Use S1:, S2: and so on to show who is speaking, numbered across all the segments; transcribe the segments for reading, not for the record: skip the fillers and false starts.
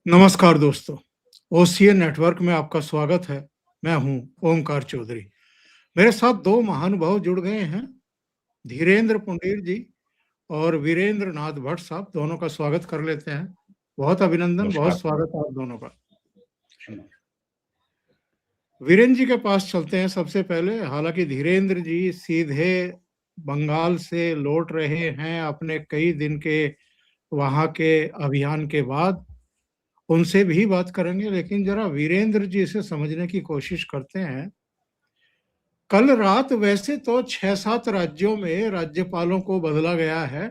S1: नमस्कार दोस्तों, OCA network में आपका स्वागत है। मैं हूं ओमकार चौधरी। मेरे साथ दो महानुभाव जुड़ गए हैं, धीरेन्द्र पुंडीर जी और वीरेंद्र नाथ भट्ट साहब। दोनों का स्वागत कर लेते हैं। बहुत अभिनंदन, बहुत
S2: नमस्कार।
S1: स्वागत है आप दोनों का। वीरेंद्र जी के पास चलते हैं सबसे पहले। हालांकि धीरेन्द्र जी सीधे बंगाल से लौट रहे हैं अपने कई दिन के वहां के अभियान के बाद, उनसे भी बात करेंगे, लेकिन जरा वीरेंद्र जी से समझने की कोशिश करते हैं। कल रात वैसे तो 6-7 राज्यों में राज्यपालों को बदला गया है,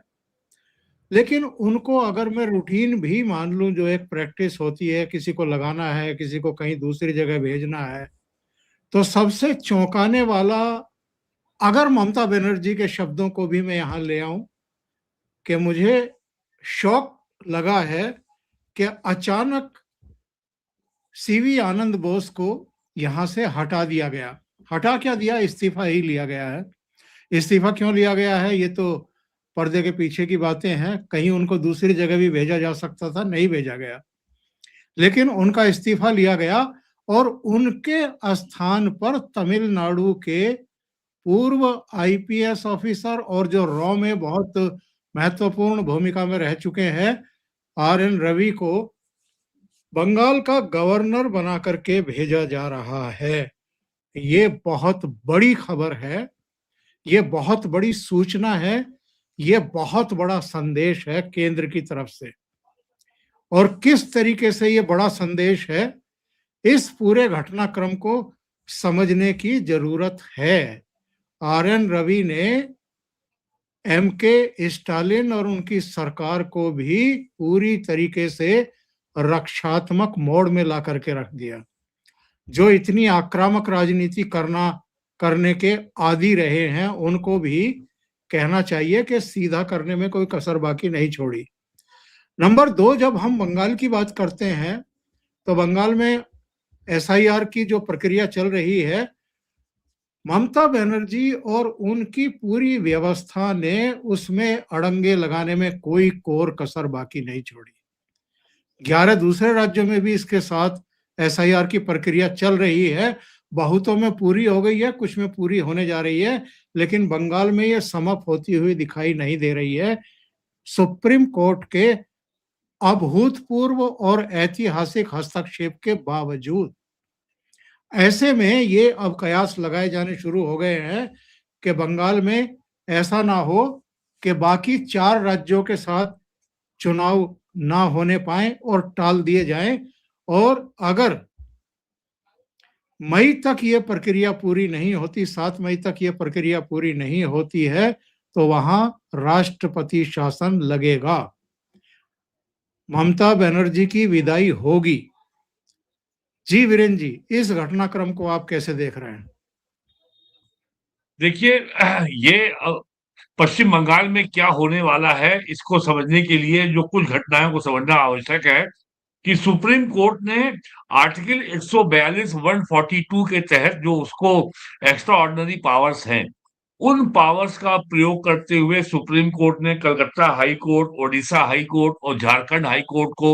S1: लेकिन उनको अगर मैं रूटीन भी मान लूं, जो एक प्रैक्टिस होती है, किसी को लगाना है, किसी को कहीं दूसरी जगह भेजना है, तो सबसे चौंकाने वाला, अगर ममता बनर्जी के शब्दों को भी मैं यहाँ ले आऊं, कि मुझे शौक लगा है कि अचानक सीवी आनंद बोस को यहां से हटा दिया गया। हटा क्या दिया, इस्तीफा ही लिया गया है। इस्तीफा क्यों लिया गया है, ये तो पर्दे के पीछे की बातें हैं। कहीं उनको दूसरी जगह भी भेजा जा सकता था, नहीं भेजा गया, लेकिन उनका इस्तीफा लिया गया और उनके स्थान पर तमिलनाडु के पूर्व आईपीएस ऑफिसर और जो रॉ में बहुत महत्वपूर्ण भूमिका में रह चुके हैं, आर.एन. रवि को बंगाल का गवर्नर बना करके भेजा जा रहा है। ये बहुत बड़ी खबर है, ये बहुत बड़ी सूचना है, ये बहुत बड़ा संदेश है केंद्र की तरफ से। और किस तरीके से ये बड़ा संदेश है, इस पूरे घटनाक्रम को समझने की जरूरत है। आर.एन. रवि ने एम.के. स्टालिन और उनकी सरकार को भी पूरी तरीके से रक्षात्मक मोड में ला करके रख दिया। जो इतनी आक्रामक राजनीति करने के आदी रहे हैं, उनको भी कहना चाहिए कि सीधा करने में कोई कसर बाकी नहीं छोड़ी। नंबर 2, जब हम बंगाल की बात करते हैं, तो बंगाल में एसआईआर की जो प्रक्रिया चल रही है, ममता बनर्जी और उनकी पूरी व्यवस्था ने उसमें अड़ंगे लगाने में कोई कोर कसर बाकी नहीं छोड़ी। 11 दूसरे राज्यों में भी इसके साथ एसआईआर की प्रक्रिया चल रही है। बहुतों में पूरी हो गई है, कुछ में पूरी होने जा रही है, लेकिन बंगाल में ये समाप्त होती हुई दिखाई नहीं दे रही है। सुप्रीम कोर्ट के अभूतपूर्व और ऐतिहासिक हस्तक्षेप के बावजूद ऐसे में ये अब कयास लगाए जाने शुरू हो गए हैं कि बंगाल में ऐसा ना हो कि बाकी 4 राज्यों के साथ चुनाव ना होने पाए और टाल दिए जाएं। और अगर मई तक ये प्रक्रिया पूरी नहीं होती, 7 मई तक ये प्रक्रिया पूरी नहीं होती है, तो वहां राष्ट्रपति शासन लगेगा, ममता बनर्जी की विदाई होगी। जी वीरेंद्र जी, इस घटनाक्रम को आप कैसे देख रहे हैं?
S2: देखिए, ये पश्चिम बंगाल में क्या होने वाला है, इसको समझने के लिए जो कुछ घटनाओं को समझना आवश्यक है कि सुप्रीम कोर्ट ने आर्टिकल 142 142 के तहत जो उसको एक्स्ट्रा ऑर्डिनरी पावर्स हैं, उन पावर्स का प्रयोग करते हुए सुप्रीम कोर्ट ने Calcutta high court, Odisha high court और झारखंड हाई कोर्ट को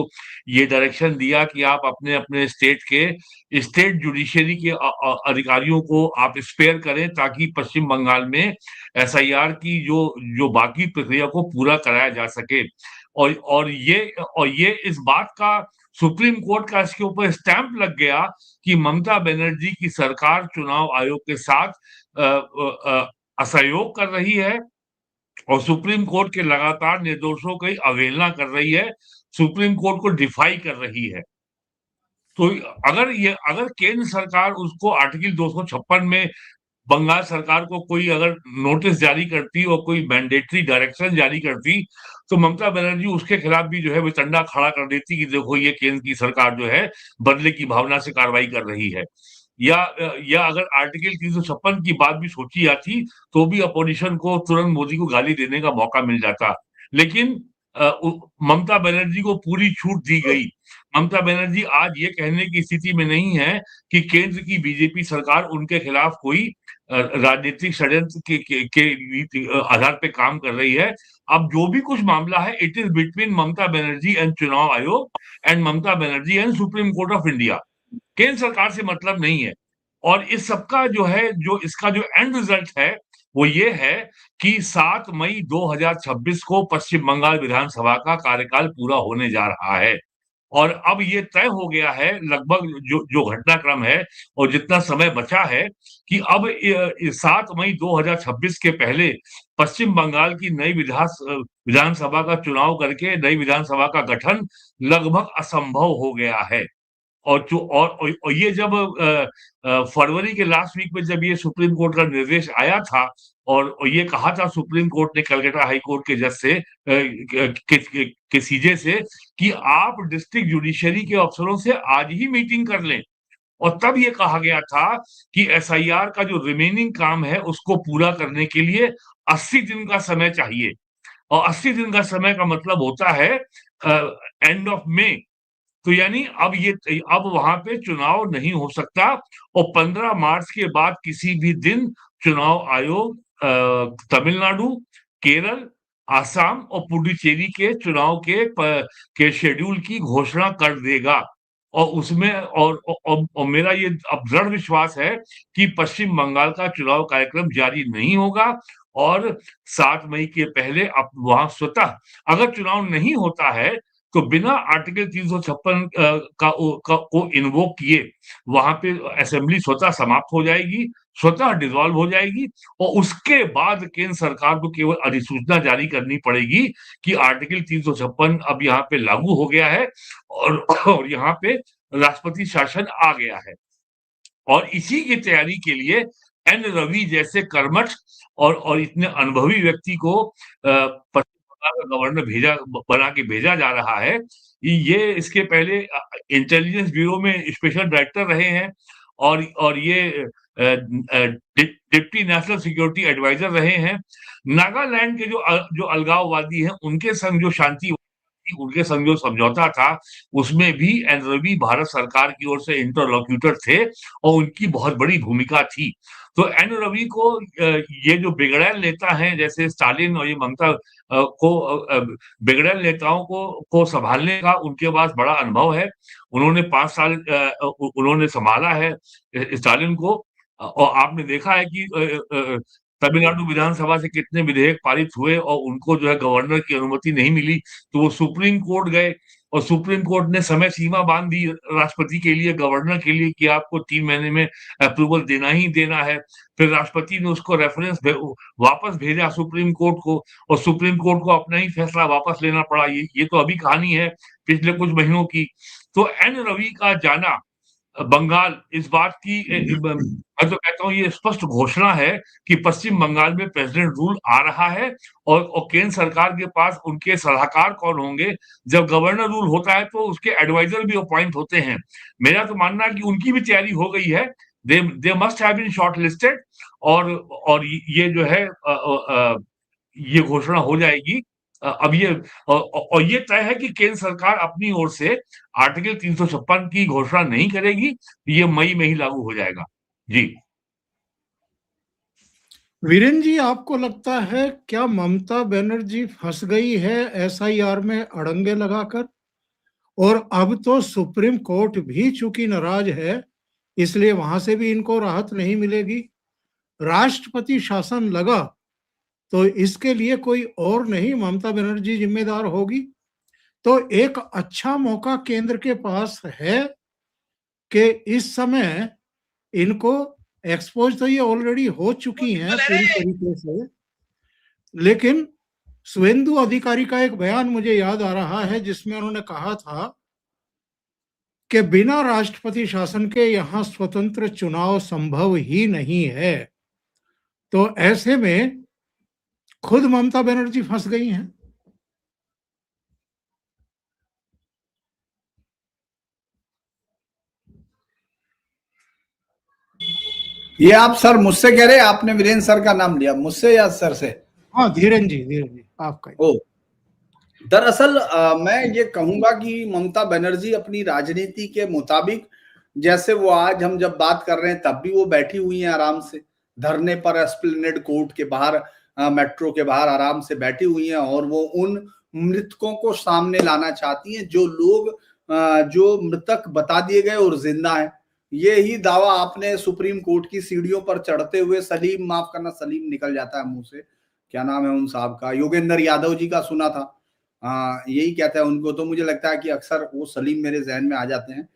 S2: ये डायरेक्शन दिया कि आप अपने अपने स्टेट जुडिशरी के अधिकारियों को आप स्पेयर करें, ताकि पश्चिम बंगाल में एसआईआर की जो बाकी प्रक्रिया को पूरा कराया जा सके। और ये इस बात का सुप्रीम कोर्ट का इसके ऊपर स्टैंप लग गया कि ममता बनर्जी की सरकार चुनाव आयोग के साथ असहयोग कर रही है और सुप्रीम कोर्ट के लगातार निर्देशों की अवहेलना कर रही है, सुप्रीम कोर्ट को डिफाई कर रही है। तो अगर केंद्र सरकार उसको आर्टिकल 256 में बंगाल सरकार को कोई अगर नोटिस जारी करती और कोई मैंडेटरी डायरेक्शन जारी करती, तो ममता बनर्जी उसके खिलाफ भी जो है वो डंडा खड़ा कर देती कि देखो ये केंद्र की सरकार जो है बदले की भावना से कार्रवाई कर रही है। या अगर आर्टिकल 356 की बात भी सोची जाती, तो भी अपोजिशन को तुरंत मोदी को गाली देने का मौका मिल जाता। लेकिन ममता बनर्जी को पूरी छूट दी गई। ममता बनर्जी आज ये कहने की स्थिति में नहीं है कि केंद्र की बीजेपी सरकार उनके खिलाफ कोई राजनीतिक षड्यंत्र के आधार पे काम कर रही है। अब जो भी कुछ मामला है, it is between Mamata Banerjee and चुनाव आयोग and Mamata Banerjee and Supreme Court of India. केंद्र सरकार से मतलब नहीं है। और इस सबका जो है, जो इसका जो एंड रिजल्ट है वो ये है कि 7 मई 2026 को पश्चिम बंगाल विधानसभा का कार्यकाल पूरा होने जा रहा है। और अब ये तय हो गया है लगभग, जो जो घटनाक्रम है और जितना समय बचा है, कि अब 7 मई 2026 के पहले पश्चिम बंगाल की नई विधानसभा का चुनाव करके नई विधानसभा का गठन लगभग असंभव हो गया है। और ये जब फरवरी के लास्ट वीक में जब ये सुप्रीम कोर्ट का निर्देश आया था, और ये कहा था सुप्रीम कोर्ट ने कलकत्ता हाई कोर्ट के जज से, के सीजे से, कि आप डिस्ट्रिक्ट जुडिशरी के अफसरों से आज ही मीटिंग कर लें। और तब ये कहा गया था कि एसआईआर का जो रिमेनिंग काम है उसको पूरा करने के लिए 80 दिन का समय चाहिए। और 80 दिन का समय का मतलब होता है एंड ऑफ मई। तो यानी अब वहां पे चुनाव नहीं हो सकता। और 15 मार्च के बाद किसी भी दिन चुनाव आयोग तमिलनाडु, केरल, आसाम और पुडुचेरी के चुनाव के शेड्यूल की घोषणा कर देगा। और उसमें और मेरा ये अब दृढ़ विश्वास है कि पश्चिम बंगाल का चुनाव कार्यक्रम जारी नहीं होगा। और 7 मई के पहले अब वहां स्वतः अगर चुनाव नहीं होता है तो बिना आर्टिकल 356 को इन्वोक किए वहां पे असेंबली स्वतः समाप्त हो जाएगी, स्वतः डिसॉल्व हो जाएगी। और उसके बाद केंद्र सरकार को केवल अधिसूचना जारी करनी पड़ेगी कि आर्टिकल 356 अब यहाँ पे लागू हो गया है और यहाँ पे राष्ट्रपति शासन आ गया है। और इसी की तैयारी के लिए एन रवि जैसे कर्मठ और इतने अनुभवी व्यक्ति को गवर्नर बना के भेजा जा रहा है। ये इसके पहले इंटेलिजेंस ब्यूरो में स्पेशल डायरेक्टर रहे हैं और ये डिप्टी नेशनल सिक्योरिटी एडवाइजर रहे हैं। नागालैंड के जो अलगाववादी हैं उनके संग जो उनके संग जो समझौता था उसमें भी एन रवि भारत सरकार की ओर से इंटरलॉक्यूटर थे और उनकी बहुत बड़ी भूमिका थी। तो एन रवि को ये जो बिगड़ैल नेता हैं जैसे स्टालिन और ये ममता को बिगड़ैल नेताओं को संभालने का उनके पास बड़ा अनुभव है। उन्होंने 5 साल उन्होंने संभाला है स्टालिन को। और आपने देखा है कि तमिलनाडु विधानसभा से कितने विधेयक पारित हुए और उनको जो है गवर्नर की अनुमति नहीं मिली, तो वो सुप्रीम कोर्ट गए और सुप्रीम कोर्ट ने समय सीमा बांध दी राष्ट्रपति के लिए, गवर्नर के लिए, कि आपको 3 महीने में अप्रूवल देना ही देना है। फिर राष्ट्रपति ने उसको रेफरेंस वापस भेजा सुप्रीम कोर्ट को और सुप्रीम कोर्ट को अपना ही फैसला वापस लेना पड़ा। ये तो अभी कहानी है पिछले कुछ महीनों की। तो एन रवि का जाना बंगाल इस बात की, मैं तो कहता हूँ ये स्पष्ट घोषणा है कि पश्चिम बंगाल में प्रेसिडेंट रूल आ रहा है। और केंद्र सरकार के पास उनके सलाहकार कौन होंगे? जब गवर्नर रूल होता है तो उसके एडवाइजर भी अपॉइंट होते हैं। मेरा तो मानना है कि उनकी भी तैयारी हो गई है। They must have been shortlisted और ये जो है ये घोषणा हो जाएगी। अब ये और ये तय है कि केंद्र सरकार अपनी ओर से आर्टिकल 356 की घोषणा नहीं करेगी, ये मई में ही लागू हो जाएगा। जी
S1: वीरेन जी, आपको लगता है क्या ममता बनर्जी फंस गई है एसआईआर में अड़ंगे लगाकर? और अब तो सुप्रीम कोर्ट भी चूंकि नाराज है, इसलिए वहां से भी इनको राहत नहीं मिलेगी। राष्ट्रपति शासन लगा तो इसके लिए कोई और नहीं, ममता बनर्जी जिम्मेदार होगी। तो एक अच्छा मौका केंद्र के पास है कि इस समय इनको एक्सपोज तो ये ऑलरेडी हो चुकी हैं पूरी तरीके से, लेकिन शुभेंदु अधिकारी का एक बयान मुझे याद आ रहा है जिसमें उन्होंने कहा था कि बिना राष्ट्रपति शासन के यहां स्वतंत्र चुनाव संभव ही नहीं है। तो ऐसे में खुद ममता बनर्जी फंस गई हैं।
S3: ये आप सर मुझसे कह रहे हैं? आपने वीरेंद्र सर का नाम लिया, मुझसे या सर से?
S1: हाँ धीरेन जी आपका।
S3: ओ दरअसल मैं ये कहूंगा कि ममता बनर्जी अपनी राजनीति के मुताबिक, जैसे वो आज हम जब बात कर रहे हैं तब भी वो बैठी हुई हैं आराम से, धरने पर एस्प्लेनेड कोर्ट के बाहर, मेट्रो के बाहर आराम से बैठी हुई हैं और वो उन मृतकों को सामने लाना चाहती हैं जो लोग जो मृतक बता दिए गए और जिंदा हैं। ये ही दावा आपने सुप्रीम कोर्ट की सीढ़ियों पर चढ़ते हुए सलीम, माफ करना सलीम निकल जाता है मुंह से, क्या नाम है उन साहब का, योगेंद्र यादव जी का सुना था। यही कहता है उनको, तो मुझे लगता है कि अक्सर वो सलीम मेरे जहन में आ जाते हैं।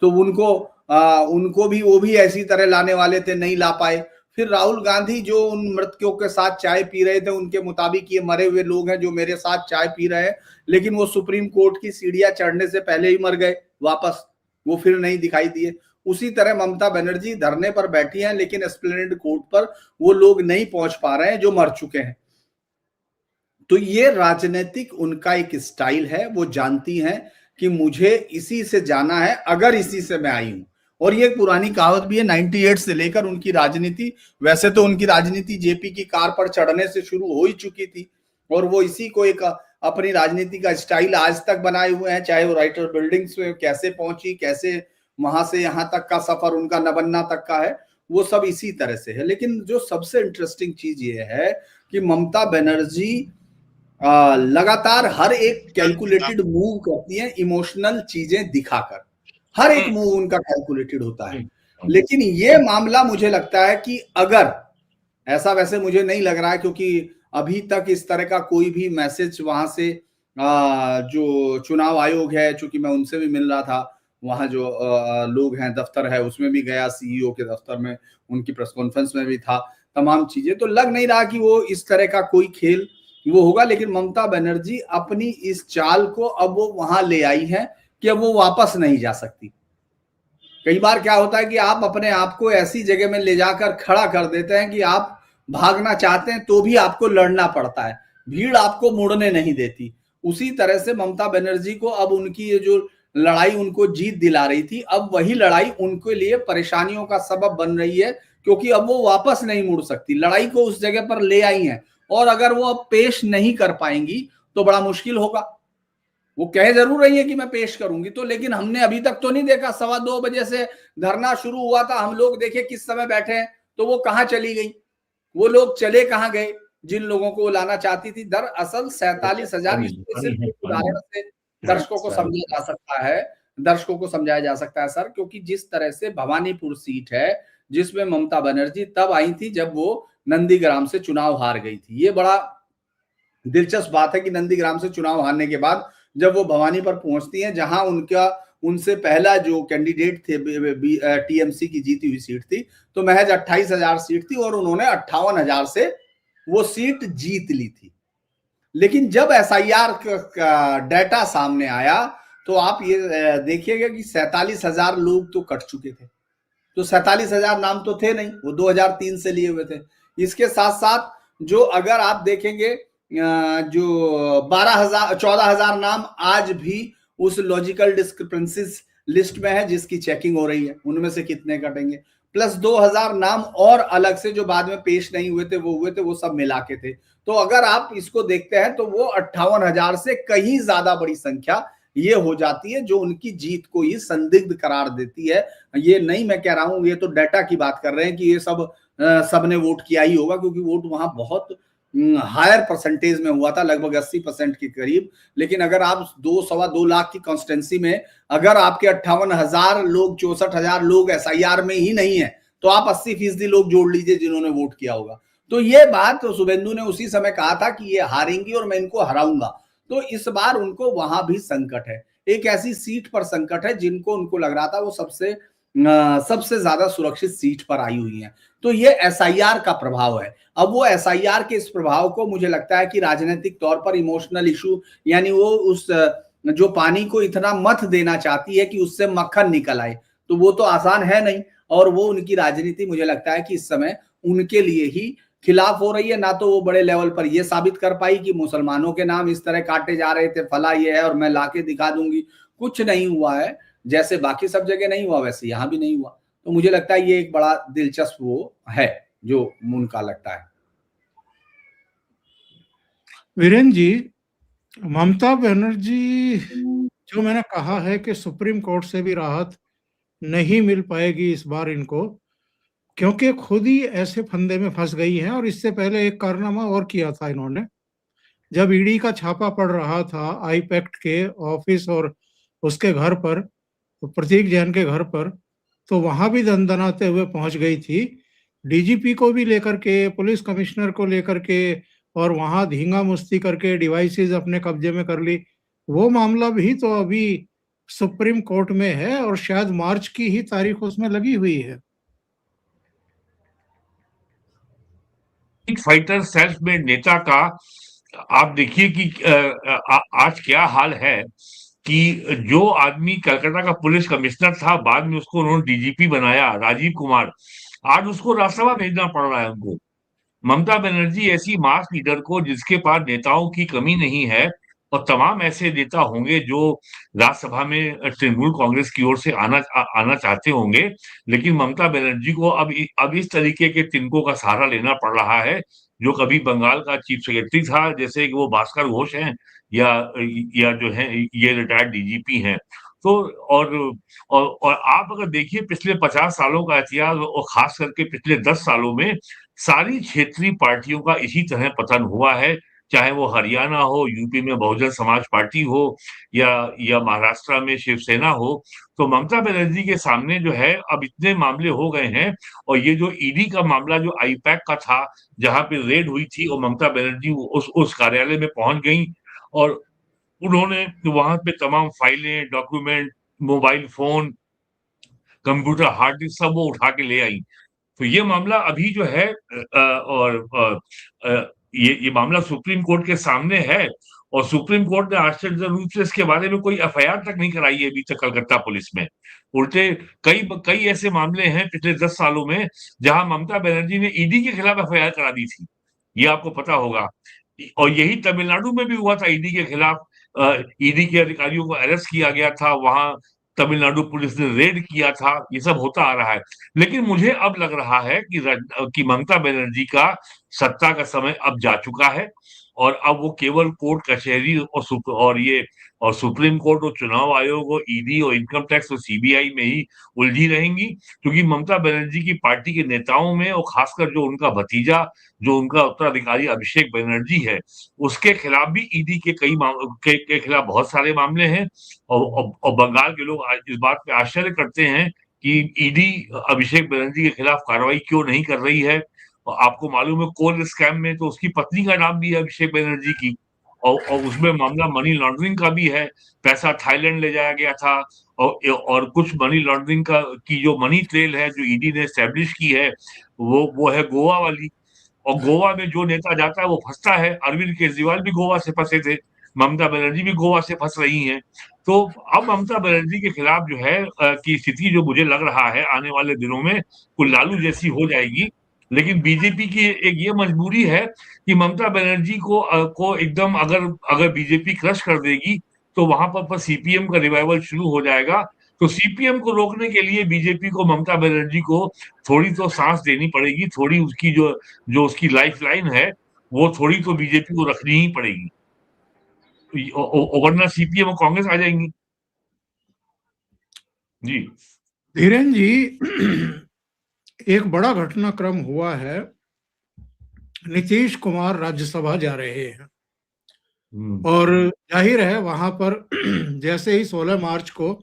S3: तो उनको भी वो भी ऐसी तरह लाने वाले थे, नहीं ला पाए। फिर राहुल गांधी जो उन मृतकों के साथ चाय पी रहे थे, उनके मुताबिक ये मरे हुए लोग हैं जो मेरे साथ चाय पी रहे हैं, लेकिन वो सुप्रीम कोर्ट की सीढ़ियां चढ़ने से पहले ही मर गए वापस, वो फिर नहीं दिखाई दिए। उसी तरह ममता बनर्जी धरने पर बैठी हैं, लेकिन एस्प्लेनेड कोर्ट पर वो लोग नहीं पहुंच पा रहे हैं जो मर चुके हैं। तो ये राजनीतिक उनका एक स्टाइल है, वो जानती हैं कि मुझे इसी से जाना है अगर इसी से मैं आई हूं। और ये पुरानी कहावत भी है, 98 से लेकर उनकी राजनीति, वैसे तो उनकी राजनीति जेपी की कार पर चढ़ने से शुरू हो ही चुकी थी और वो इसी को एक अपनी राजनीति का स्टाइल आज तक बनाए हुए हैं। चाहे वो राइटर बिल्डिंग्स में कैसे पहुंची, कैसे वहां से यहां तक का सफर उनका नबन्ना तक का है, वो सब इसी तरह से है। लेकिन जो सबसे इंटरेस्टिंग चीज ये है कि ममता बनर्जी लगातार हर एक कैलकुलेटेड मूव करती है, इमोशनल चीजें दिखाकर, हर एक मूव उनका कैलकुलेटेड होता है। लेकिन ये मामला मुझे लगता है कि अगर ऐसा, वैसे मुझे नहीं लग रहा है क्योंकि अभी तक इस तरह का कोई भी मैसेज वहां से जो चुनाव आयोग है, चूंकि मैं उनसे भी मिल रहा था, वहां जो लोग हैं, दफ्तर है, उसमें भी गया, सीईओ के दफ्तर में, उनकी प्रेस कॉन्फ्रेंस में भी था, तमाम चीजें, तो लग नहीं रहा कि वो इस तरह का कोई खेल वो होगा। लेकिन ममता बनर्जी अपनी इस चाल को अब वो वहां ले आई है कि अब वो वापस नहीं जा सकती। कई बार क्या होता है कि आप अपने आप को ऐसी जगह में ले जाकर खड़ा कर देते हैं कि आप भागना चाहते हैं तो भी आपको लड़ना पड़ता है, भीड़ आपको मुड़ने नहीं देती। उसी तरह से ममता बनर्जी को अब उनकी ये जो लड़ाई उनको जीत दिला रही थी, अब वही लड़ाई उनके लिए परेशानियों का सबब बन रही है, क्योंकि अब वो वापस नहीं मुड़ सकती। लड़ाई को उस जगह पर ले आई है और अगर वो अब पेश नहीं कर पाएंगी तो बड़ा मुश्किल होगा। वो कह जरूर रही है कि मैं पेश करूंगी, तो लेकिन हमने अभी तक तो नहीं देखा। 2:15 बजे से धरना शुरू हुआ था, हम लोग देखे किस समय बैठे हैं, तो वो कहां चली गई, वो लोग चले कहां गए जिन लोगों को वो लाना चाहती थी। दरअसल 47,000 सिर्फ एक उदाहरण से दर्शकों को समझा जा सकता है, दर्शकों को समझाया जा सकता है सर, क्योंकि जिस तरह से भवानीपुर सीट है जिसमें ममता बनर्जी तब आई थी जब वो नंदीग्राम से चुनाव हार गई थी। ये बड़ा दिलचस्प बात है कि नंदीग्राम से चुनाव हारने के बाद जब वो भवानी पर पहुंचती हैं, जहां उनसे पहला जो कैंडिडेट थे टीएमसी की जीती हुई सीट थी, तो महज 28,000 सीट थी और उन्होंने 58,000 से वो सीट जीत ली थी। लेकिन जब एसआईआर का डाटा सामने आया तो आप ये देखिएगा कि 47,000 लोग तो कट चुके थे, तो 47,000 नाम तो थे नहीं, वो 2003 से लिए हुए थे। इसके साथ साथ जो अगर आप देखेंगे जो 14,000 नाम आज भी उस लॉजिकल डिस्क्रिपेंसीज लिस्ट में है जिसकी चेकिंग हो रही है, उनमें से कितने कटेंगे, प्लस 2,000 नाम और अलग से जो बाद में पेश नहीं हुए थे, वो सब मिला के थे। तो अगर आप इसको देखते हैं तो वो 58,000 से कहीं ज्यादा बड़ी संख्या ये हो जाती है, जो उनकी जीत को ही संदिग्ध करार देती है। ये नहीं मैं कह रहा हूं, ये तो डाटा की बात कर रहे हैं कि ये सबने वोट किया ही होगा, क्योंकि वोट वहां बहुत हायर परसेंटेज में हुआ था, लगभग 80% के करीब। लेकिन अगर आप 2-2.25 लाख की कॉन्स्टिट्यूंसी में अगर आपके 58,000 लोग, 64,000 लोग एसआईआर में ही नहीं है, तो आप 80% लोग जोड़ लीजिए जिन्होंने वोट किया होगा। तो ये बात तो शुभेंदु ने उसी समय कहा था कि ये हारेंगी और मैं इनको हराऊंगा। तो इस बार उनको वहां भी संकट है, एक ऐसी सीट पर संकट है जिनको उनको लग रहा था वो सबसे ज्यादा सुरक्षित सीट पर आई हुई है। तो ये एसआईआर का प्रभाव है। अब वो एसआईआर के इस प्रभाव को मुझे लगता है कि राजनीतिक तौर पर इमोशनल इशू, यानी वो उस जो पानी को इतना मथ देना चाहती है कि उससे मक्खन निकल आए, तो वो तो आसान है नहीं। और वो उनकी राजनीति मुझे लगता है कि इस समय उनके लिए ही खिलाफ हो रही है। ना तो वो बड़े लेवल पर ये साबित कर पाई कि मुसलमानों के नाम इस तरह काटे जा रहे थे, फला ये है और मैं लाके दिखा दूंगी, कुछ नहीं हुआ है। जैसे बाकी सब जगह नहीं हुआ वैसे यहां भी नहीं हुआ। तो मुझे लगता है ये एक बड़ा दिलचस्प वो है जो उनका लगता है।
S1: वीरेंद्र जी, ममता बनर्जी जो मैंने कहा है कि सुप्रीम कोर्ट से भी राहत नहीं मिल पाएगी इस बार इनको, क्योंकि खुद ही ऐसे फंदे में फंस गई हैं। और इससे पहले एक कारनामा और किया था इन्होंने, जब ईडी का छापा पड़ रहा था आईपैक्ट के ऑफिस और उसके घर पर, प्रतीक जैन के घर पर, तो वहां भी दंदनाते हुए पहुंच गई थी, डीजीपी को भी लेकर के, पुलिस कमिश्नर को लेकर के, और वहां धींगा मुस्ती करके डिवाइसेस अपने कब्जे में कर ली। वो मामला भी तो अभी सुप्रीम कोर्ट में है और शायद मार्च की ही तारीख उसमें लगी हुई है।
S2: फाइटर सेल्फ मेड नेता का आप देखिए कि आज क्या हाल है कि जो आदमी कलकत्ता का पुलिस कमिश्नर था, बाद में उसको उन्होंने डीजीपी बनाया, राजीव कुमार, आज उसको राज्यसभा भेजना पड़ रहा है उनको। ममता बनर्जी ऐसी मास लीडर को, जिसके पास नेताओं की कमी नहीं है, और तमाम ऐसे नेता होंगे जो राज्यसभा में तृणमूल कांग्रेस की ओर से आना चाहते होंगे, लेकिन ममता बनर्जी को अब इस तरीके के तिनकों का सहारा लेना पड़ रहा है, जो कभी बंगाल का चीफ सेक्रेटरी था, जैसे कि वो भास्कर घोष हैं, या जो है ये रिटायर्ड डीजीपी हैं। तो और आप अगर देखिए पिछले 50 सालों का इतिहास, और खास करके पिछले 10 सालों में सारी क्षेत्रीय पार्टियों का इसी तरह पतन हुआ है, चाहे वो हरियाणा हो, यूपी में बहुजन समाज पार्टी हो, या महाराष्ट्र में शिवसेना हो। तो ममता बनर्जी के सामने जो है अब इतने मामले हो गए हैं, और ये जो ईडी का मामला जो आईपैक का था, जहां पे रेड हुई थी और ममता बनर्जी उस कार्यालय में पहुंच गई, और उन्होंने वहां पे तमाम फाइलें, document, mobile phone, computer, hard disk सब वो उठा के ले आई। तो ये मामला अभी जो है ये मामला सुप्रीम कोर्ट के सामने है, और सुप्रीम कोर्ट ने आश्चर्य रूप से इसके बारे में कोई एफआईआर तक नहीं कराई है अभी तक कलकत्ता पुलिस में। उल्टे कई कई ऐसे मामले हैं पिछले 10 सालों में जहां ममता बनर्जी ने ईडी के खिलाफ एफआईआर करा दी थी, ये आपको पता होगा। और यही तमिलनाडु में भी हुआ था, ईडी के खिलाफ ईडी के अधिकारियों को अरेस्ट किया गया था, वहां तमिलनाडु पुलिस ने रेड किया था, ये सब होता आ रहा है। लेकिन मुझे अब लग रहा है कि ममता बनर्जी का सत्ता का समय अब जा चुका है, और अब वो केवल कोर्ट कचहरी और सुप्रीम कोर्ट और चुनाव आयोग और ईडी और इनकम टैक्स और सीबीआई में ही उलझी रहेंगी, क्योंकि ममता बनर्जी की पार्टी के नेताओं में, और खासकर जो उनका भतीजा, जो उनका उत्तराधिकारी अभिषेक बनर्जी है, उसके खिलाफ भी ईडी के के खिलाफ बहुत सारे मामले हैं। और बंगाल के लोग इस बात पे आश्चर्य करते हैं कि ईडी अभिषेक बनर्जी के खिलाफ कार्रवाई क्यों नहीं कर रही है। और आपको मालूम है कोल स्कैम में तो उसकी पत्नी का नाम भी है अभिषेक बनर्जी की, और उसमें मामला मनी लॉन्ड्रिंग का भी है, पैसा थाईलैंड ले जाया गया था, और कुछ मनी लॉन्ड्रिंग की जो मनी ट्रेल है जो ईडी ने एस्टेब्लिश की है, वो है गोवा वाली। और गोवा में जो नेता जाता है वो फंसता है। अरविंद केजरीवाल भी गोवा से फंसे थे, ममता बनर्जी भी गोवा से फंस रही हैं। तो अब ममता बनर्जी के खिलाफ जो है की स्थिति जो मुझे लग रहा है आने वाले दिनों में कुछ लालू जैसी हो जाएगी। लेकिन बीजेपी की एक ये मजबूरी है कि ममता बनर्जी को एकदम अगर बीजेपी क्रश कर देगी, तो वहां पर सीपीएम का रिवाइवल शुरू हो जाएगा। तो सीपीएम को रोकने के लिए बीजेपी को ममता बनर्जी को थोड़ी तो सांस देनी पड़ेगी, थोड़ी उसकी जो उसकी लाइफ लाइन है वो थोड़ी तो बीजेपी को रखनी ही पड़ेगी, वरना सीपीएम और कांग्रेस आ जाएंगी। जी
S1: धीरेन जी, एक बड़ा घटनाक्रम हुआ है, नीतीश कुमार राज्यसभा जा रहे हैं, और जाहिर है वहां पर जैसे ही 16 मार्च को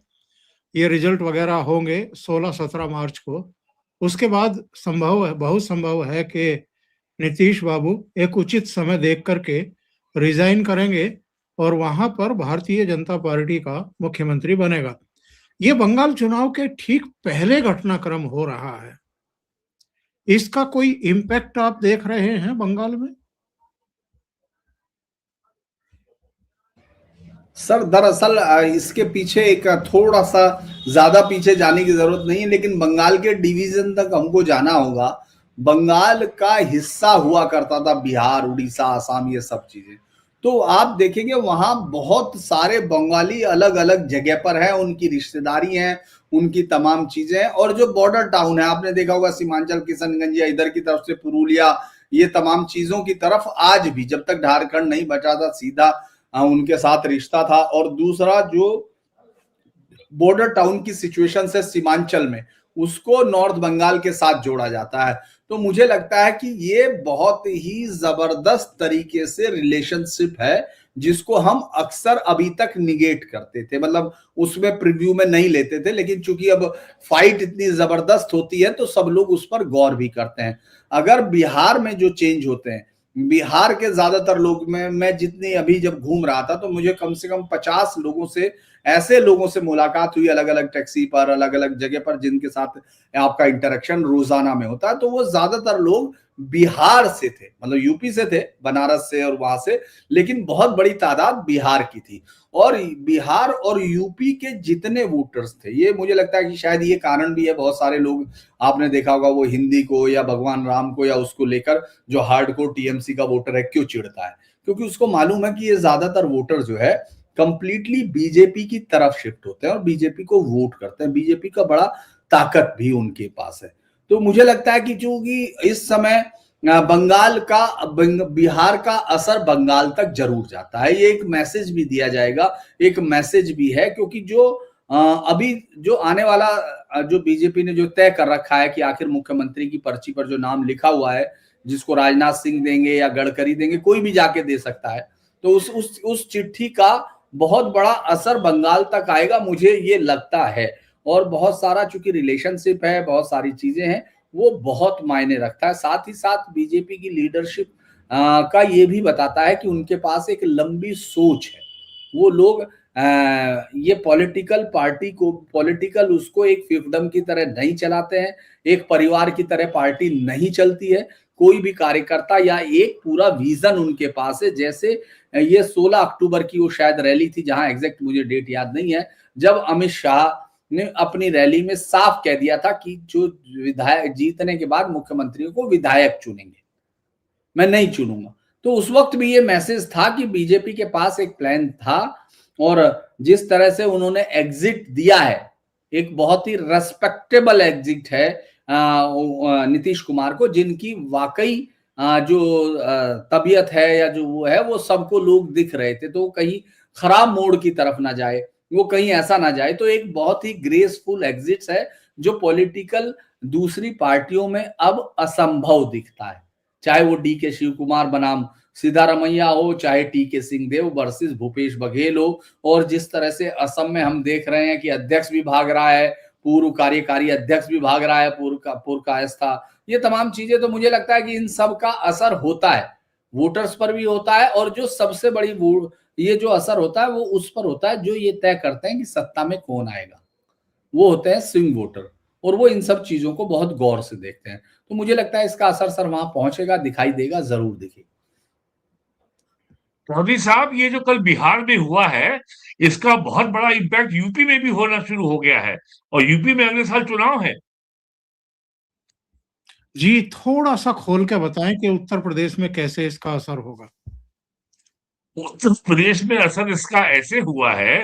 S1: ये रिजल्ट वगैरह होंगे, 16-17 मार्च को, उसके बाद बहुत संभव है कि नीतीश बाबू एक उचित समय देख करके रिजाइन करेंगे और वहां पर भारतीय जनता पार्टी का मुख्यमंत्री बनेगा। ये बंगाल चुनाव के ठीक पहले घटनाक्रम हो रहा है। इसका कोई इम्पैक्ट आप देख रहे हैं बंगाल में?
S3: सर दरअसल इसके पीछे एक थोड़ा सा ज्यादा पीछे जाने की जरूरत नहीं है, लेकिन बंगाल के डिवीजन तक हमको जाना होगा। बंगाल का हिस्सा हुआ करता था बिहार, उड़ीसा, आसाम, ये सब चीजें। तो आप देखेंगे वहां बहुत सारे बंगाली अलग अलग जगह पर हैं, उनकी रिश्तेदारी है, उनकी तमाम चीजें हैं। और जो बॉर्डर टाउन है, आपने देखा होगा सीमांचल, किशनगंज या इधर की तरफ से पुरुलिया, ये तमाम चीजों की तरफ आज भी, जब तक झारखंड नहीं बचा था, सीधा उनके साथ रिश्ता था। और दूसरा जो बॉर्डर टाउन की सिचुएशन है सीमांचल में, उसको नॉर्थ बंगाल के साथ जोड़ा जाता है। तो मुझे लगता है कि ये बहुत ही जबरदस्त तरीके से रिलेशनशिप है, जिसको हम अक्सर अभी तक निगेट करते थे, मतलब उसमें प्रीव्यू में नहीं लेते थे, लेकिन चूंकि अब फाइट इतनी जबरदस्त होती है तो सब लोग उस पर गौर भी करते हैं। अगर बिहार में जो चेंज होते हैं, बिहार के ज्यादातर लोग में, मैं जितनी अभी जब घूम रहा था तो मुझे कम से कम 50 लोगों से, ऐसे लोगों से मुलाकात हुई अलग अलग टैक्सी पर, अलग अलग जगह पर, जिनके साथ आपका इंटरेक्शन रोजाना में होता है। तो वो ज्यादातर लोग बिहार से थे, मतलब यूपी से थे, बनारस से और वहां से, लेकिन बहुत बड़ी तादाद बिहार की थी। और बिहार और यूपी के जितने वोटर्स थे, ये मुझे लगता है कि शायद ये कारण भी है, बहुत सारे लोग आपने देखा होगा वो हिंदी को या भगवान राम को या उसको लेकर, जो हार्डकोर टीएमसी का वोटर है, क्यों चिढ़ता है? क्योंकि उसको मालूम है कि ये ज्यादातर वोटर जो है कंप्लीटली बीजेपी की तरफ शिफ्ट होते हैं और बीजेपी को वोट करते हैं। बीजेपी का बड़ा ताकत भी उनके पास है। तो मुझे लगता है कि चूंकि इस समय बंगाल का, बिहार का असर बंगाल तक जरूर जाता है, ये एक मैसेज भी दिया जाएगा, एक मैसेज भी है, क्योंकि जो अभी जो आने वाला, जो बीजेपी ने जो तय कर रखा है कि आखिर मुख्यमंत्री की पर्ची पर जो नाम लिखा हुआ है, जिसको राजनाथ सिंह देंगे या गडकरी देंगे, कोई भी जाके दे सकता है, तो उस चिट्ठी का बहुत बड़ा असर बंगाल तक आएगा, मुझे ये लगता है। और बहुत सारा चूंकि रिलेशनशिप है, बहुत सारी चीजें हैं, वो बहुत मायने रखता है। साथ ही साथ बीजेपी की लीडरशिप का ये भी बताता है कि उनके पास एक लंबी सोच है। वो लोग ये पॉलिटिकल पार्टी को, पॉलिटिकल उसको एक फिefdom की तरह नहीं चलाते हैं, एक परिवार की तरह पार्टी नहीं चलती है। कोई भी कार्यकर्ता या एक पूरा विजन उनके पास है। जैसे ये 16 अक्टूबर की वो शायद रैली थी, जहां एग्जैक्ट मुझे डेट याद नहीं है, जब अमित शाह ने अपनी रैली में साफ कह दिया था कि जो विधायक जीतने के बाद मुख्यमंत्रियों को विधायक चुनेंगे, मैं नहीं चुनूंगा। तो उस वक्त भी ये मैसेज था कि बीजेपी के पास एक प्लान था, और जिस तरह से उन्होंने एग्जिट दिया है, एक बहुत ही रेस्पेक्टेबल एग्जिट है नीतीश कुमार को, जिनकी वाकई जो तबीयत है या जो वो है, वो सबको लोग दिख रहे थे। तो कहीं खराब मोड़ की तरफ ना जाए, वो कहीं ऐसा ना जाए। तो एक बहुत ही ग्रेसफुल एग्जिट है, जो पॉलिटिकल दूसरी पार्टियों में अब असंभव दिखता है। चाहे वो डी के शिव कुमार बनाम सिद्धारमैया हो, चाहे टी के सिंहदेव वर्सेस भूपेश बघेल हो, और जिस तरह से असम में हम देख रहे हैं कि अध्यक्ष भी भाग रहा है, पूर्व कार्यकारी अध्यक्ष भी भाग रहा है, पूर्व कायस्थ था, ये तमाम चीजें, तो मुझे लगता है कि इन सब का असर होता है, वोटर्स पर भी होता है। और जो सबसे बड़ी ये जो असर होता है वो उस पर होता है जो ये तय करते हैं कि सत्ता में कौन आएगा, वो होते हैं स्विंग वोटर, और वो इन सब चीजों को बहुत गौर से देखते हैं। तो मुझे लगता है इसका असर सर वहां पहुंचेगा, दिखाई देगा, जरूर दिखेगा।
S2: मोदी साहब, ये जो कल बिहार में हुआ है, इसका बहुत बड़ा इम्पैक्ट यूपी में भी होना शुरू हो गया है, और यूपी में अगले साल चुनाव है।
S1: जी, थोड़ा सा खोल के बताएं कि उत्तर प्रदेश में कैसे इसका असर होगा।
S2: उत्तर प्रदेश में असर इसका ऐसे हुआ है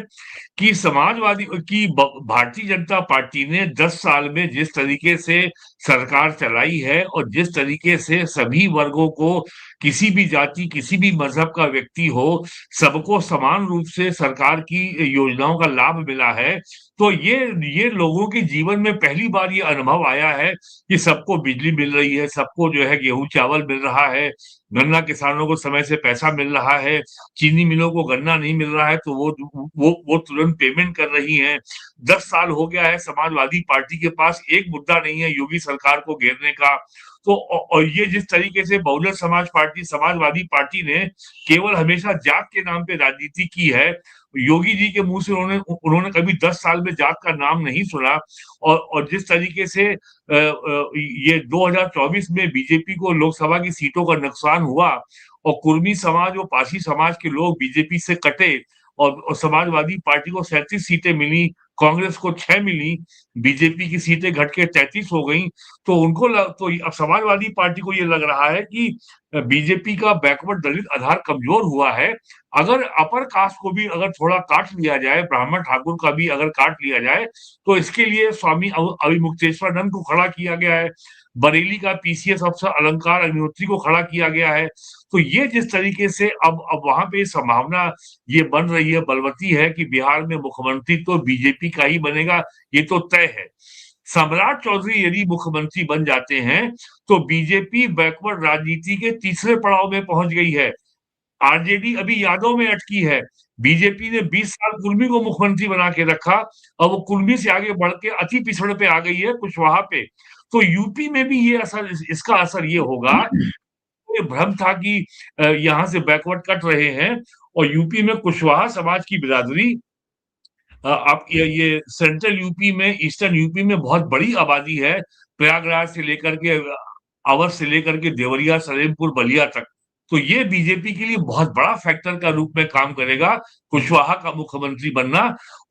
S2: कि समाजवादी की भारतीय जनता पार्टी ने 10 साल में जिस तरीके से सरकार चलाई है, और जिस तरीके से सभी वर्गों को, किसी भी जाति, किसी भी मजहब का व्यक्ति हो, सबको समान रूप से सरकार की योजनाओं का लाभ मिला है। तो ये लोगों के जीवन में पहली बार ये अनुभव आया है कि सबको बिजली मिल रही है, सबको जो है गेहूं चावल मिल रहा है, गन्ना किसानों को समय से पैसा मिल रहा है, चीनी मिलों को गन्ना नहीं मिल रहा है तो वो तुरंत पेमेंट कर रही हैं। 10 साल हो गया है, समाजवादी पार्टी के पास एक मुद्दा नहीं है योगी सरकार को घेरने का। तो और ये जिस तरीके से बहुजन समाज पार्टी, समाजवादी पार्टी ने केवल हमेशा जात के नाम पे राजनीति की है, योगी जी के मुंह से उन्होंने कभी 10 साल में जात का नाम नहीं सुना। और जिस तरीके से ये 2024 में बीजेपी को लोकसभा की सीटों का नुकसान हुआ, और कुर्मी समाज और पासी समाज के लोग बीजेपी से कटे, और समाजवादी पार्टी को 37 सीटें मिली, कांग्रेस को 6 मिली, बीजेपी की सीटें घट के 33 हो गई। तो तो अब समाजवादी पार्टी को ये लग रहा है कि बीजेपी का बैकवर्ड दलित आधार कमजोर हुआ है। अगर अपर कास्ट को भी अगर थोड़ा काट लिया जाए, ब्राह्मण ठाकुर का भी अगर काट लिया जाए, तो इसके लिए स्वामी अविमुक्तेश्वरानंद को खड़ा किया गया है, बरेली का पीसीएस अफसर अलंकार अग्निहोत्री को खड़ा किया गया है। तो ये जिस तरीके से अब वहां पे संभावना ये बन रही है, बलवती है कि बिहार में मुख्यमंत्री तो बीजेपी का ही बनेगा, ये तो तय है। सम्राट चौधरी यदि मुख्यमंत्री बन जाते हैं तो बीजेपी बैकवर्ड राजनीति के तीसरे पड़ाव में पहुंच गई है। आरजेडी अभी यादों में अटकी है। बीजेपी ने 20 साल कुर्मी को मुख्यमंत्री बना के रखा और वो कुर्मी से आगे बढ़ के अति पिछड़ पे आ गई है, कुशवाहा पे। तो यूपी में भी ये असर, इसका असर ये होगा, ये भ्रम था कि यहाँ से बैकवर्ड कट रहे हैं और यूपी में कुशवाहा समाज की बिरादरी, आप ये सेंट्रल यूपी में, ईस्टर्न यूपी में बहुत बड़ी आबादी है, प्रयागराज से लेकर के अवध से लेकर के देवरिया, सलेमपुर, बलिया तक। तो ये बीजेपी के लिए बहुत बड़ा फैक्टर का रूप में काम करेगा, कुशवाहा का मुख्यमंत्री बनना।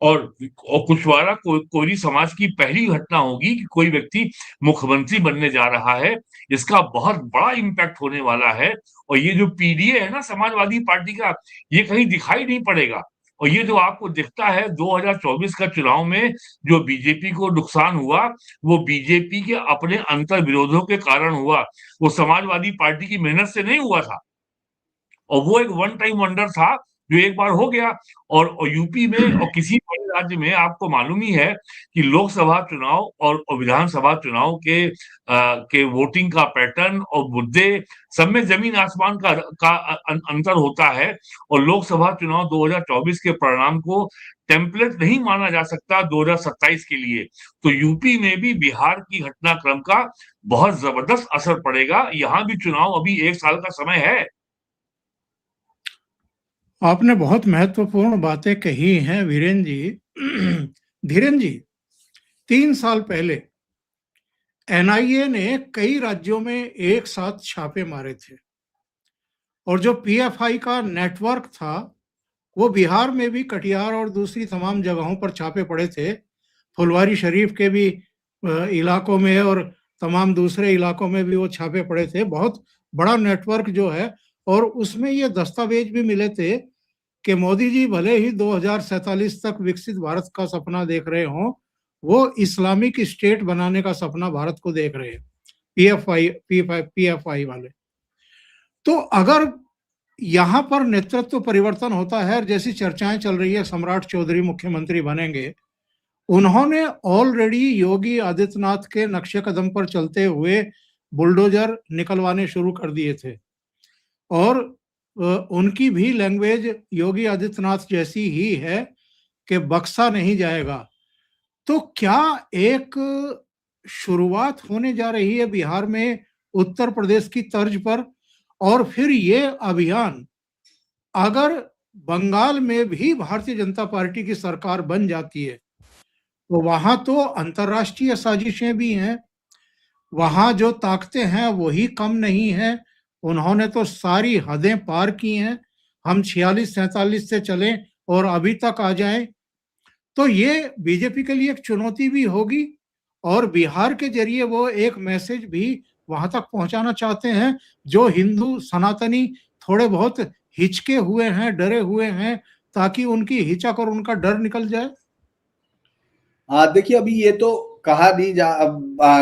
S2: और कुशवाहा कोयरी समाज की पहली घटना होगी कि कोई व्यक्ति मुख्यमंत्री बनने जा रहा है। इसका बहुत बड़ा इम्पैक्ट होने वाला है। और ये जो पीडीए है ना समाजवादी पार्टी का, ये कहीं दिखाई नहीं पड़ेगा। और ये जो आपको दिखता है 2024 का चुनाव में जो बीजेपी को नुकसान हुआ, वो बीजेपी के अपने अंतर विरोधों के कारण हुआ, वो समाजवादी पार्टी की मेहनत से नहीं हुआ था। और वो एक वन टाइम वंडर था जो एक बार हो गया। और यूपी में और किसी बड़े राज्य में आपको मालूम ही है कि लोकसभा चुनाव और विधानसभा चुनाव के वोटिंग का पैटर्न और मुद्दे सब में जमीन आसमान का अंतर होता है। और लोकसभा चुनाव 2024 के परिणाम को टेम्पलेट नहीं माना जा सकता 2027 के लिए। तो यूपी में भी बिहार की घटनाक्रम का बहुत जबरदस्त असर पड़ेगा। यहाँ भी चुनाव अभी 1 साल का समय है।
S1: आपने बहुत महत्वपूर्ण बातें कही हैं वीरेन जी। धीरेन जी, 3 साल पहले एनआईए ने कई राज्यों में एक साथ छापे मारे थे और जो पीएफआई का नेटवर्क था वो बिहार में भी कटिहार और दूसरी तमाम जगहों पर छापे पड़े थे। फुलवारी शरीफ के भी इलाकों में और तमाम दूसरे इलाकों में भी वो छापे पड़े थे। बहुत बड़ा नेटवर्क जो है, और उसमें ये दस्तावेज भी मिले थे कि मोदी जी भले ही 2047 तक विकसित भारत का सपना देख रहे हों, वो इस्लामिक स्टेट बनाने का सपना भारत को देख रहे हैं, पीएफआई वाले। तो अगर यहाँ पर नेतृत्व परिवर्तन होता है, जैसी चर्चाएं चल रही है सम्राट चौधरी मुख्यमंत्री बनेंगे, उन्होंने ऑलरेडी योगी आदित्यनाथ के नक्शे कदम पर चलते हुए बुलडोजर निकलवाने शुरू कर दिए थे और उनकी भी लैंग्वेज योगी आदित्यनाथ जैसी ही है कि बक्सा नहीं जाएगा। तो क्या एक शुरुआत होने जा रही है बिहार में उत्तर प्रदेश की तर्ज पर, और फिर ये अभियान अगर बंगाल में भी भारतीय जनता पार्टी की सरकार बन जाती है तो वहां तो अंतर्राष्ट्रीय साजिशें भी हैं, वहां जो ताकतें हैं वही कम नहीं है, उन्होंने तो सारी हदें पार की हैं। हम 46-47 से चलें और अभी तक आ जाएं, तो ये बीजेपी के लिए एक चुनौती भी होगी और बिहार के जरिए वो एक मैसेज भी वहां तक पहुंचाना चाहते हैं जो हिंदू सनातनी थोड़े बहुत हिचके हुए हैं, डरे हुए हैं, ताकि उनकी हिचक और उनका डर निकल जाए।
S3: देखिए, अभी ये तो कहा नहीं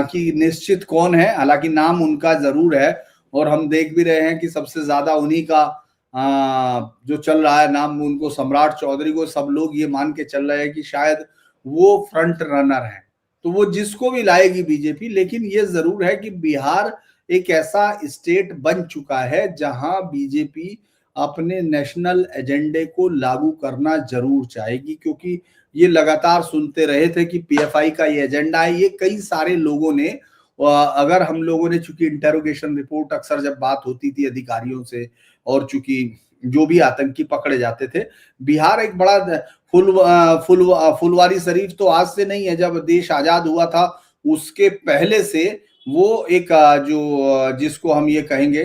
S3: कि निश्चित कौन है, हालांकि नाम उनका जरूर है और हम देख भी रहे हैं कि सबसे ज्यादा उन्हीं का जो चल रहा है नाम, उनको सम्राट चौधरी को सब लोग ये मान के चल रहे हैं कि शायद वो फ्रंट रनर है, तो वो जिसको भी लाएगी बीजेपी। लेकिन ये जरूर है कि बिहार एक ऐसा स्टेट बन चुका है जहां बीजेपी अपने नेशनल एजेंडे को लागू करना जरूर चाहेगी, क्योंकि ये लगातार सुनते रहे थे कि पीएफआई का ये एजेंडा है। ये कई सारे लोगों ने, अगर हम लोगों ने, चूंकि इंटेरोगेशन रिपोर्ट अक्सर जब बात होती थी अधिकारियों से, और चूंकि जो भी आतंकी पकड़े जाते थे, बिहार एक बड़ा फुलवारी शरीफ तो आज से नहीं है, जब देश आजाद हुआ था उसके पहले से वो एक जो जिसको हम ये कहेंगे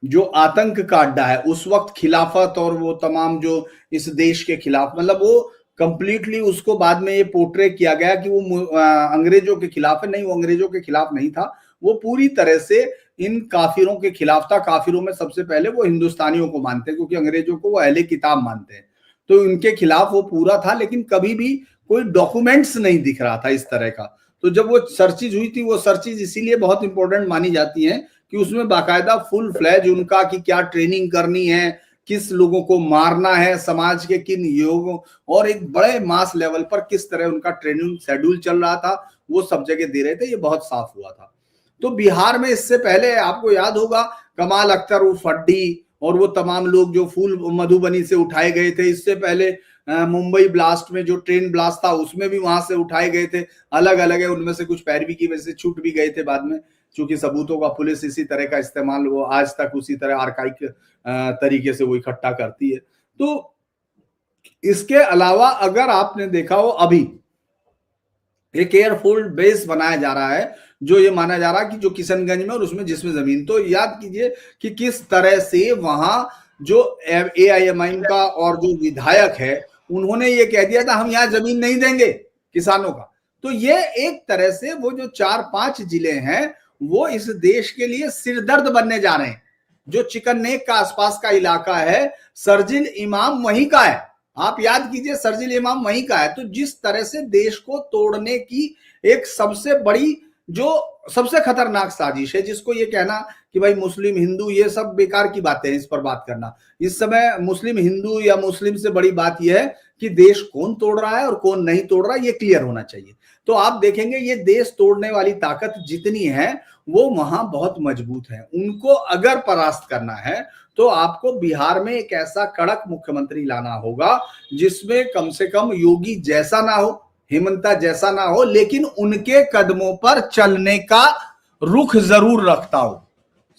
S3: जो आतंक का अड्डा है, उस वक्त खिलाफत और वो तमाम जो इस देश के खिलाफ, मतलब वो कंप्लीटली उसको बाद में ये पोर्ट्रे किया गया कि वो अंग्रेजों के खिलाफ है। नहीं, वो अंग्रेजों के खिलाफ नहीं था, वो पूरी तरह से इन काफिरों के खिलाफ था। काफिरों में सबसे पहले वो हिंदुस्तानियों को मानते हैं, क्योंकि अंग्रेजों को वो अहले किताब मानते हैं, तो उनके खिलाफ वो पूरा था। लेकिन कभी भी कोई डॉक्यूमेंट्स नहीं दिख रहा था इस तरह का। तो जब वो सर्चिज हुई थी, वो सर्चिज इसीलिए बहुत इंपॉर्टेंट मानी जाती है कि उसमें बाकायदा फुल फ्लैज उनका कि क्या ट्रेनिंग करनी है, किस लोगों को मारना है, समाज के किन योगों, और एक बड़े मास लेवल पर किस तरह उनका ट्रेनिंग शेड्यूल चल रहा था, वो सब जगह दे रहे थे। ये बहुत साफ हुआ था। तो बिहार में इससे पहले आपको याद होगा कमाल अख्तर उर्फ फड्डी और वो तमाम लोग जो फूल मधुबनी से उठाए गए थे, इससे पहले मुंबई ब्लास्ट में जो ट्रेन ब्लास्ट था उसमें भी वहां से उठाए गए थे, अलग अलग है, उनमें से कुछ पैरवी की वजह से छूट भी गए थे बाद में, क्योंकि सबूतों का पुलिस इसी तरह का इस्तेमाल वो आज तक उसी तरह आर्काइक तरीके से वो इकट्ठा करती है। तो इसके अलावा अगर आपने देखा हो अभी एक एयरफोर्स बेस बनाया जा रहा है, जो ये माना जा रहा है कि जो किशनगंज में और उसमें जिसमें जमीन, तो याद कीजिए कि किस तरह से वहां जो AIMIM का और जो विधायक है उन्होंने ये कह दिया था हम यहां जमीन नहीं देंगे किसानों का। तो ये एक तरह से वो जो 4-5 जिले हैं वो इस देश के लिए सिरदर्द बनने जा रहे हैं। जो चिकन नेक का आसपास का इलाका है, शर्जिल इमाम वहीं का है, आप याद कीजिए शर्जिल इमाम वहीं का है। तो जिस तरह से देश को तोड़ने की एक सबसे बड़ी जो सबसे खतरनाक साजिश है, जिसको ये कहना कि भाई मुस्लिम हिंदू ये सब बेकार की बातें हैं, इस पर बात करना इस समय मुस्लिम हिंदू या मुस्लिम से बड़ी बात यह है कि देश कौन तोड़ रहा है और कौन नहीं तोड़ रहा है, ये क्लियर होना चाहिए। तो आप देखेंगे ये देश तोड़ने वाली ताकत जितनी है वो वहां बहुत मजबूत है। उनको अगर परास्त करना है तो आपको बिहार में एक ऐसा कड़क मुख्यमंत्री लाना होगा जिसमें कम से कम योगी जैसा ना हो, हेमंता जैसा ना हो, लेकिन उनके कदमों पर चलने का रुख जरूर रखता हो।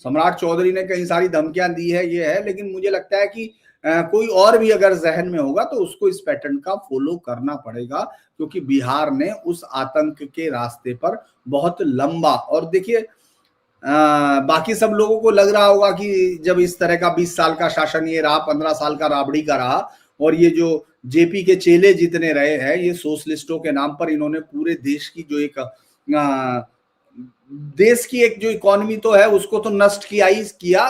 S3: सम्राट चौधरी ने कई सारी धमकियां दी है, ये है, लेकिन मुझे लगता है कि कोई और भी अगर जहन में होगा तो उसको इस पैटर्न का फॉलो करना पड़ेगा, क्योंकि बिहार ने उस आतंक के रास्ते पर बहुत लंबा, और देखिए बाकी सब लोगों को लग रहा होगा कि जब इस तरह का 20 साल का शासन ये रहा, 15 साल का राबड़ी का रहा, और ये जो जेपी के चेले जितने रहे हैं, ये सोशलिस्टों के नाम पर इन्होंने पूरे देश की जो एक देश की एक जो इकोनॉमी तो है उसको तो नष्ट किया ही किया,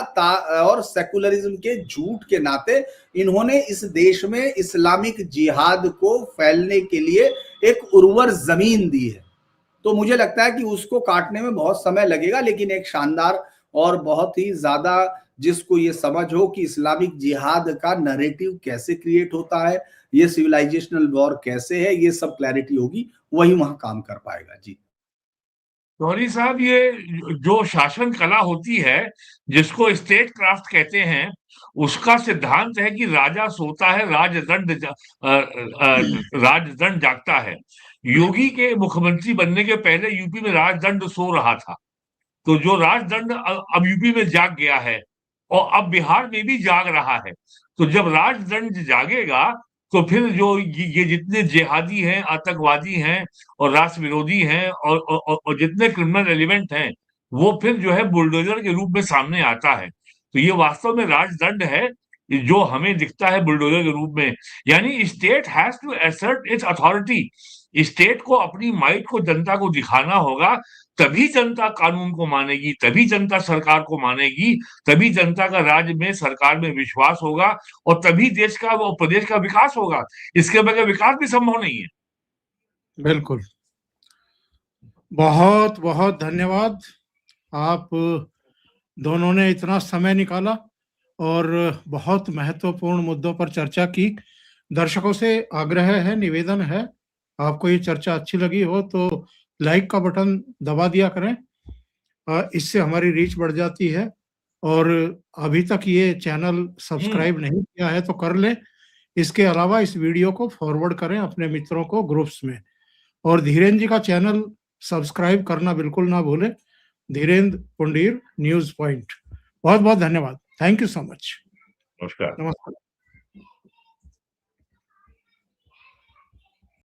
S3: और सेकुलरिज्म के झूठ के नाते इन्होंने इस देश में इस्लामिक जिहाद को फैलने के लिए एक उर्वर जमीन दी है। तो मुझे लगता है कि उसको काटने में बहुत समय लगेगा, लेकिन एक शानदार और बहुत ही ज्यादा जिसको ये समझ हो कि इस्लामिक जिहाद का नैरेटिव कैसे क्रिएट होता है, ये सिविलाइजेशनल वॉर कैसे है, ये सब क्लैरिटी होगी, वही वहां काम कर पाएगा। जी
S2: गौरी साहब, ये जो शासन कला होती है जिसको स्टेट क्राफ्ट कहते हैं, उसका सिद्धांत है कि राजा सोता है राजदंड जागता है। योगी के मुख्यमंत्री बनने के पहले यूपी में राजदंड सो रहा था, तो जो राजदंड अब यूपी में जाग गया है और अब बिहार में भी जाग रहा है। तो जब राजदंड जागेगा तो फिर जो ये जितने जिहादी हैं, आतंकवादी हैं और राष्ट्र विरोधी हैं और जितने क्रिमिनल एलिमेंट हैं, वो फिर जो है बुलडोजर के रूप में सामने आता है। तो ये वास्तव में राजदंड है जो हमें दिखता है बुलडोजर के रूप में। यानी state has to assert its authority. State को अपनी माइट को जनता को दिखाना होगा, तभी जनता कानून को मानेगी, तभी जनता सरकार को मानेगी, तभी जनता का राज्य में सरकार में विश्वास होगा और तभी देश का और प्रदेश का विकास होगा। इसके बगैर विकास भी संभव नहीं है।
S1: बिल्कुल, बहुत बहुत धन्यवाद। आप दोनों ने इतना समय निकाला और बहुत महत्वपूर्ण मुद्दों पर चर्चा की। दर्शकों से आग्रह है, निवेदन है, आपको ये चर्चा अच्छी लगी हो तो लाइक का बटन दबा दिया करें, इससे हमारी रीच बढ़ जाती है। और अभी तक ये चैनल सब्सक्राइब नहीं किया है तो कर लें। इसके अलावा इस वीडियो को फॉरवर्ड करें अपने मित्रों को ग्रुप्स में, और धीरेन्द्र जी का चैनल सब्सक्राइब करना बिल्कुल ना भूलें, धीरेन्द्र पुंडीर न्यूज पॉइंट। बहुत बहुत धन्यवाद। Thank you so much.
S2: नमस्कार।
S1: नमस्कार।